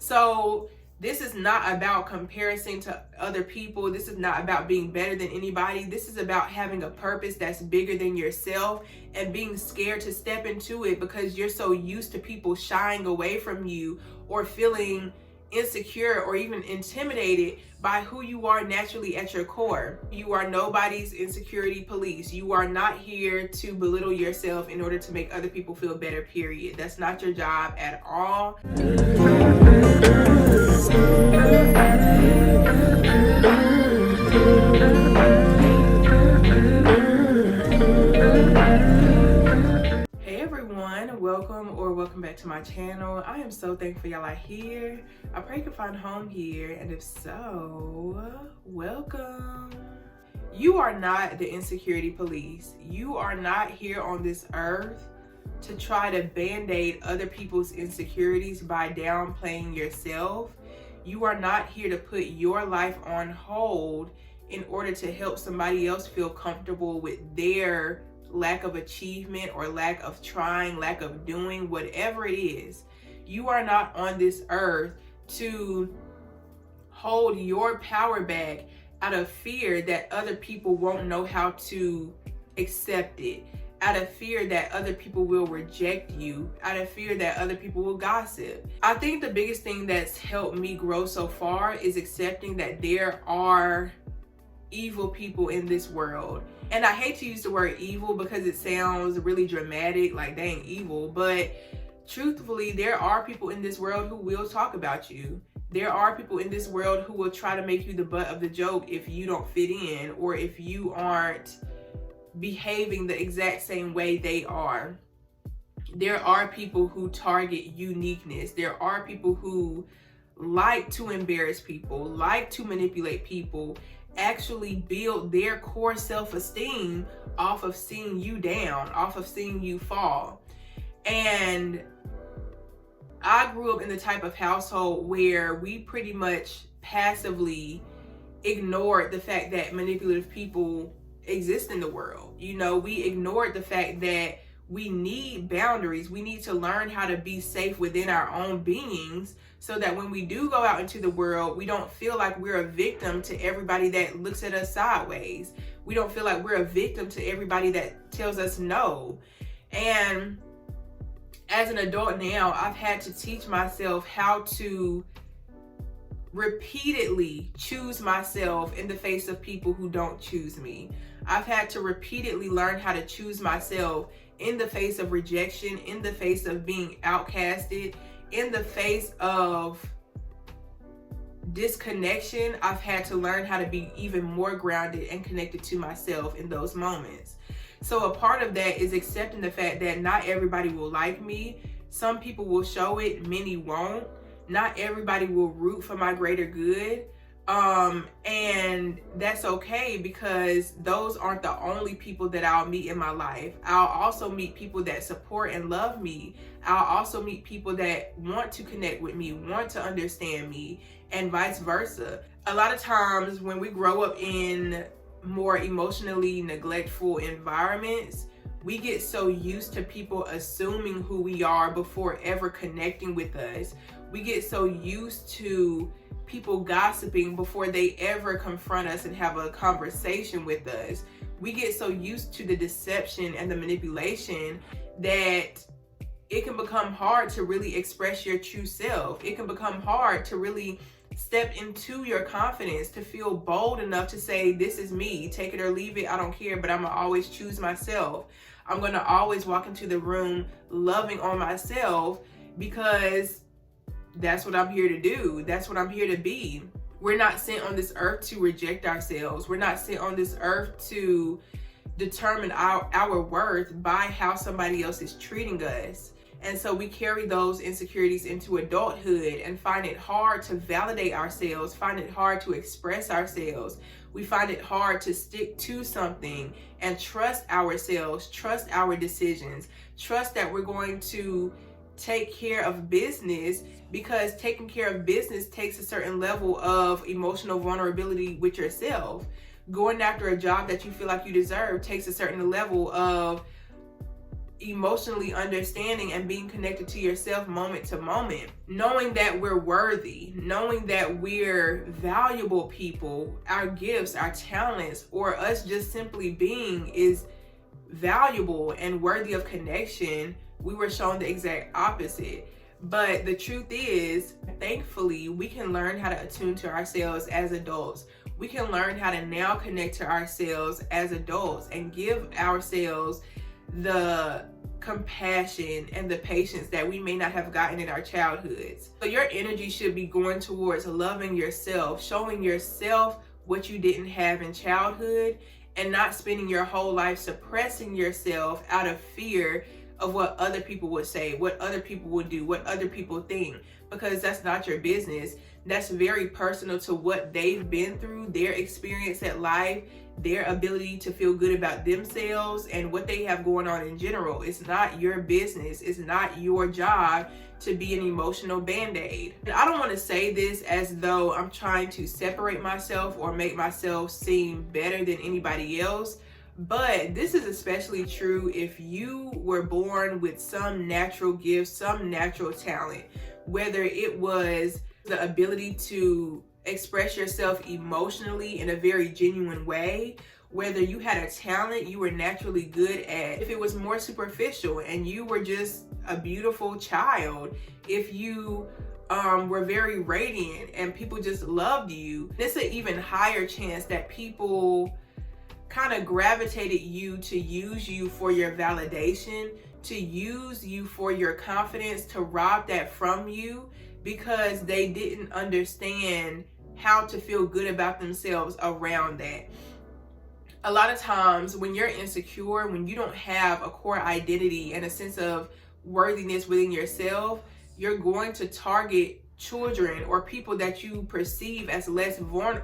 So this is not about comparison to other people. This is not about being better than anybody. This is about having a purpose that's bigger than yourself and being scared to step into it because you're so used to people shying away from you or feeling insecure or even intimidated by who you are naturally at your core. You are nobody's insecurity police. You are not here to belittle yourself in order to make other people feel better, period. That's not your job at all. Hey everyone, welcome back to my channel. I am so thankful y'all are here. I pray you can find home here, and if so, welcome. You are not the insecurity police. You are not here on this earth to try to band-aid other people's insecurities by downplaying yourself. You are not here to put your life on hold in order to help somebody else feel comfortable with their lack of achievement or lack of trying, lack of doing, whatever it is. You are not on this earth to hold your power back out of fear that other people won't know how to accept it, out of fear that other people will reject you, out of fear that other people will gossip. I think the biggest thing that's helped me grow so far is accepting that there are evil people in this world. And I hate to use the word evil because it sounds really dramatic, like they ain't evil, but truthfully, there are people in this world who will talk about you. There are people in this world who will try to make you the butt of the joke if you don't fit in or if you aren't behaving the exact same way they are. There are people who target uniqueness. There are people who like to embarrass people, like to manipulate people, actually build their core self-esteem off of seeing you down, off of seeing you fall. And I grew up in the type of household where we pretty much passively ignored the fact that manipulative people exist in the world. You know, we ignored the fact that we need boundaries. We need to learn how to be safe within our own beings so that when we do go out into the world, we don't feel like we're a victim to everybody that looks at us sideways. We don't feel like we're a victim to everybody that tells us no. And as an adult now, I've had to teach myself how to repeatedly choose myself in the face of people who don't choose me. I've had to repeatedly learn how to choose myself in the face of rejection, in the face of being outcasted, in the face of disconnection. I've had to learn how to be even more grounded and connected to myself in those moments. So a part of that is accepting the fact that not everybody will like me. Some people will show it, many won't. Not everybody will root for my greater good. And that's okay because those aren't the only people that I'll meet in my life. I'll also meet people that support and love me. I'll also meet people that want to connect with me, want to understand me, and vice versa. A lot of times when we grow up in more emotionally neglectful environments, we get so used to people assuming who we are before ever connecting with us. We get so used to people gossiping before they ever confront us and have a conversation with us. We get so used to the deception and the manipulation that it can become hard to really express your true self. It can become hard to really step into your confidence, to feel bold enough to say, this is me, take it or leave it, I don't care, but I'm gonna always choose myself. I'm gonna always walk into the room loving on myself because that's what I'm here to do. That's what I'm here to be. We're not sent on this earth to reject ourselves. We're not sent on this earth to determine our worth by how somebody else is treating us. And so we carry those insecurities into adulthood and find it hard to validate ourselves, find it hard to express ourselves. We find it hard to stick to something and trust ourselves, trust our decisions, trust that we're going to take care of business, because taking care of business takes a certain level of emotional vulnerability with yourself. Going after a job that you feel like you deserve takes a certain level of emotionally understanding and being connected to yourself moment to moment, knowing that we're worthy, knowing that we're valuable people, our gifts, our talents, or us just simply being is valuable and worthy of connection. We were shown the exact opposite. But the truth is, thankfully, we can learn how to attune to ourselves as adults. We can learn how to now connect to ourselves as adults and give ourselves the compassion and the patience that we may not have gotten in our childhoods. So your energy should be going towards loving yourself, showing yourself what you didn't have in childhood, and not spending your whole life suppressing yourself out of fear of what other people would say, what other people would do, what other people think, because that's not your business. That's very personal to what they've been through, their experience at life, their ability to feel good about themselves and what they have going on in general. It's not your business. It's not your job to be an emotional band-aid. And I don't want to say this as though I'm trying to separate myself or make myself seem better than anybody else, but this is especially true if you were born with some natural gift, some natural talent, whether it was the ability to express yourself emotionally in a very genuine way, whether you had a talent you were naturally good at, if it was more superficial and you were just a beautiful child, if you were very radiant and people just loved you, it's an even higher chance that people kind of gravitated you to use you for your validation, to use you for your confidence, to rob that from you because they didn't understand how to feel good about themselves around that. A lot of times when you're insecure, when you don't have a core identity and a sense of worthiness within yourself, you're going to target children or people that you perceive as less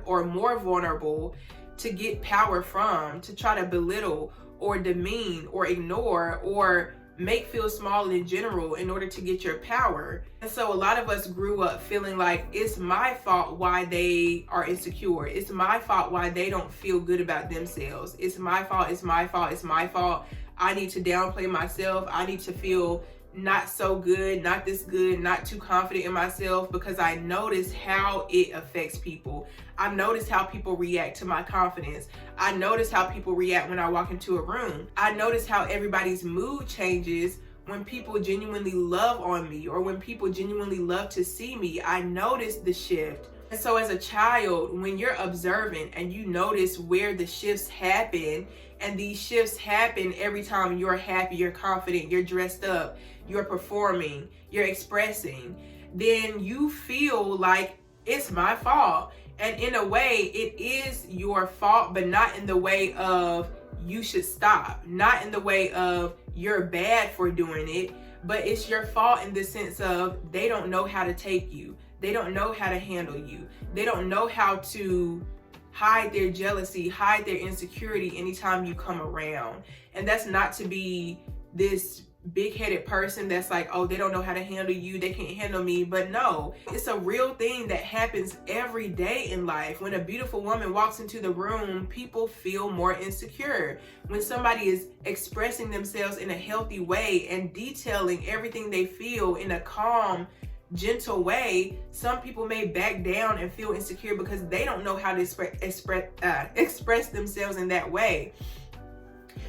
or more vulnerable to get power from, to try to belittle or demean or ignore or make feel small in general in order to get your power. And so a lot of us grew up feeling like it's my fault why they are insecure. It's my fault why they don't feel good about themselves. It's my fault, it's my fault, it's my fault. I need to downplay myself. I need to feel not so good, not this good, not too confident in myself, because I notice how it affects people. I notice how people react to my confidence. I notice how people react when I walk into a room. I notice how everybody's mood changes when people genuinely love on me or when people genuinely love to see me. I notice the shift. And so as a child, when you're observant and you notice where the shifts happen, and these shifts happen every time you're happy, you're confident, you're dressed up, you're performing, you're expressing, then you feel like it's my fault. And in a way, it is your fault, but not in the way of you should stop, not in the way of you're bad for doing it, but it's your fault in the sense of they don't know how to take you. They don't know how to handle you. They don't know how to hide their jealousy, hide their insecurity anytime you come around. And that's not to be this big-headed person that's like, oh, they don't know how to handle you, they can't handle me. But no, it's a real thing that happens every day in life. When a beautiful woman walks into the room, people feel more insecure. When somebody is expressing themselves in a healthy way and detailing everything they feel in a calm, gentle way, some people may back down and feel insecure because they don't know how to express themselves in that way.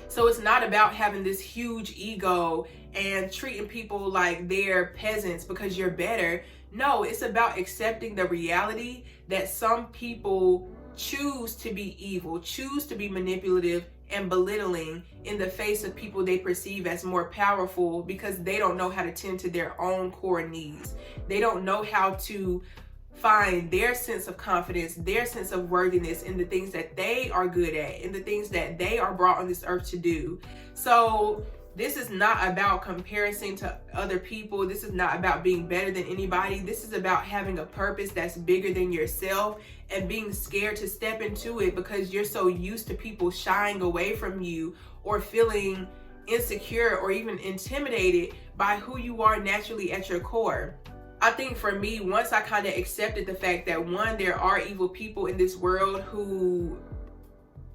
So it's not about having this huge ego and treating people like they're peasants because you're better. No, it's about accepting the reality that some people choose to be evil, choose to be manipulative and belittling in the face of people they perceive as more powerful because they don't know how to tend to their own core needs. They don't know how to find their sense of confidence, their sense of worthiness in the things that they are good at, in the things that they are brought on this earth to do. So this is not about comparison to other people. This is not about being better than anybody. This is about having a purpose that's bigger than yourself and being scared to step into it because you're so used to people shying away from you or feeling insecure or even intimidated by who you are naturally at your core. I think for me, once I kind of accepted the fact that one, there are evil people in this world who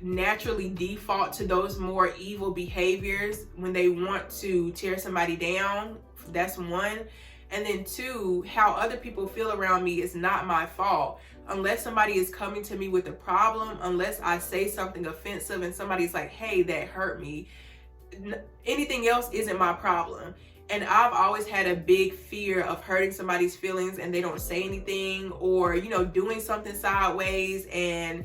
naturally default to those more evil behaviors when they want to tear somebody down. That's one. And then two, how other people feel around me is not my fault. Unless somebody is coming to me with a problem, unless I say something offensive and somebody's like, hey, that hurt me, anything else isn't my problem. And I've always had a big fear of hurting somebody's feelings and they don't say anything, or, you know, doing something sideways and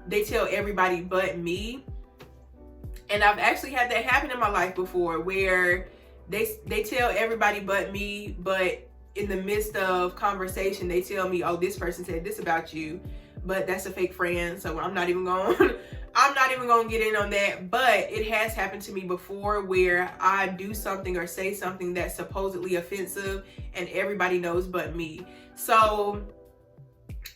they tell everybody but me. And I've actually had that happen in my life before, where they tell everybody but me, but in the midst of conversation they tell me, oh, this person said this about you, but that's a fake friend, so I'm not even going to get in on that. But it has happened to me before, where I do something or say something that's supposedly offensive and everybody knows but me. So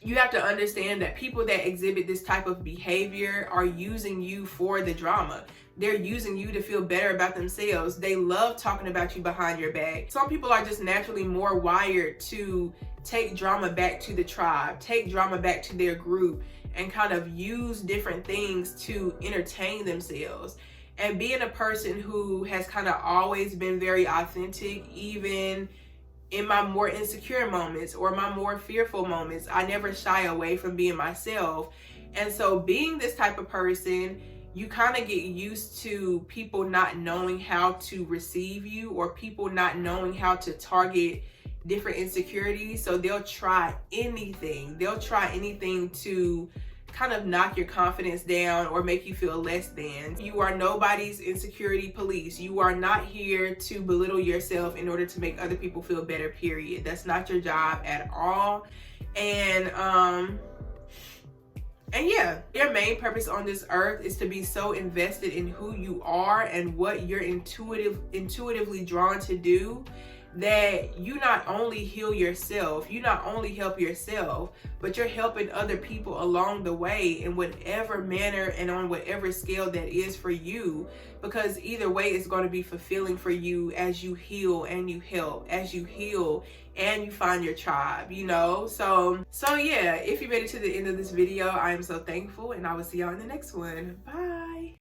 you have to understand that people that exhibit this type of behavior are using you for the drama. They're using you to feel better about themselves. They love talking about you behind your back. Some people are just naturally more wired to take drama back to the tribe, take drama back to their group, and kind of use different things to entertain themselves. And being a person who has kind of always been very authentic, even in my more insecure moments or my more fearful moments, I never shy away from being myself. And so being this type of person, you kind of get used to people not knowing how to receive you, or people not knowing how to target different insecurities. So they'll try anything. They'll try anything to kind of knock your confidence down or make you feel less than. You are nobody's insecurity police. You are not here to belittle yourself in order to make other people feel better, period. That's not your job at all. And yeah, your main purpose on this earth is to be so invested in who you are and what you're intuitively drawn to do, that you not only heal yourself, you not only help yourself, but you're helping other people along the way in whatever manner and on whatever scale that is for you. Because either way, it's going to be fulfilling for you as you heal and you help, as you heal and you find your tribe, you know? So yeah, if you made it to the end of this video, I am so thankful, and I will see y'all in the next one. Bye.